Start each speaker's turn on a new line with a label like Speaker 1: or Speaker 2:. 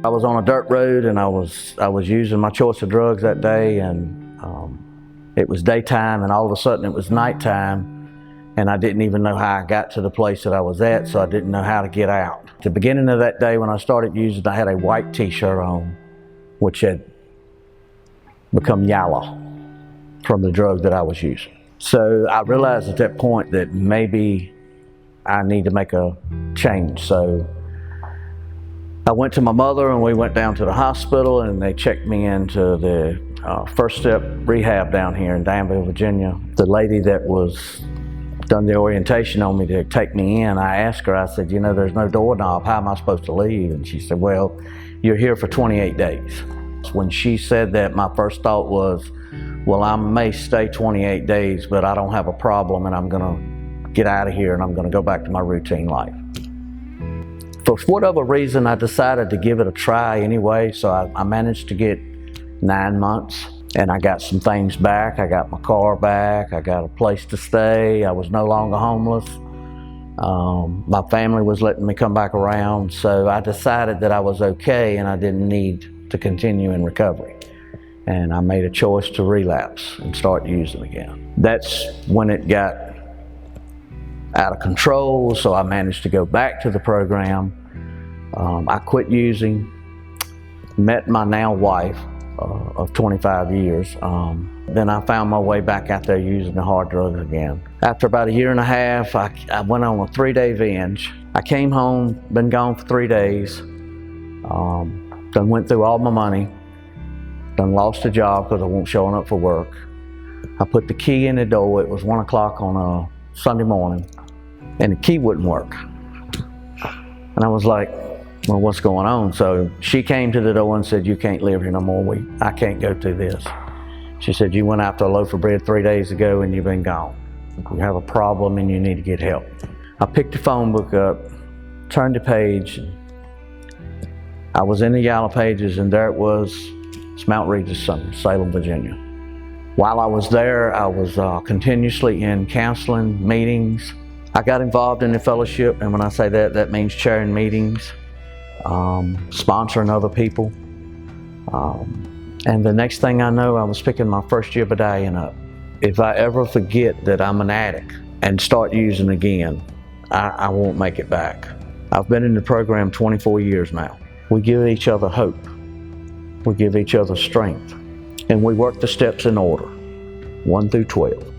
Speaker 1: I was on a dirt road and I was using my choice of drugs that day, and it was daytime and all of a sudden it was nighttime, and I didn't even know how I got to the place that I was at, so I didn't know how to get out. At the beginning of that day when I started using, I had a white t-shirt on, which had become yellow from the drug that I was using. So I realized at that point that maybe I need to make a change. So I went to my mother and we went down to the hospital and they checked me into the First Step rehab down here in Danville, Virginia. The lady that was done the orientation on me to take me in, I asked her, I said, you know, there's no doorknob, how am I supposed to leave? And she said, well, you're here for 28 days. When she said that, my first thought was, well, I may stay 28 days, but I don't have a problem and I'm gonna get out of here and I'm gonna go back to my routine life. For whatever reason, I decided to give it a try anyway, so I managed to get 9 months, and I got some things back. I got my car back, I got a place to stay, I was no longer homeless. My family was letting me come back around, so I decided that I was okay and I didn't need to continue in recovery. And I made a choice to relapse and start using again. That's when it got out of control, so I managed to go back to the program. I quit using, met my now wife of 25 years. Then I found my way back out there using the hard drugs again. After about a year and a half, I went on a 3-day binge. I came home, been gone for 3 days, done went through all my money, done lost a job because I wasn't showing up for work. I put the key in the door, it was 1 o'clock on a Sunday morning, and the key wouldn't work. And I was like, well, what's going on? So she came to the door and said, you can't live here no more. I can't go through this. She said, you went after a loaf of bread 3 days ago and you've been gone. You have a problem and you need to get help. I picked the phone book up, turned the page. I was in the yellow pages and there it was. It's Mount Regis, Salem, Virginia. While I was there, I was continuously in counseling meetings. I got involved in the fellowship, and when I say that, that means chairing meetings, sponsoring other people. And the next thing I know, I was picking my first year battalion up. If I ever forget that I'm an addict and start using again, I won't make it back. I've been in the program 24 years now. We give each other hope. We give each other strength. And we work the steps in order, 1 through 12.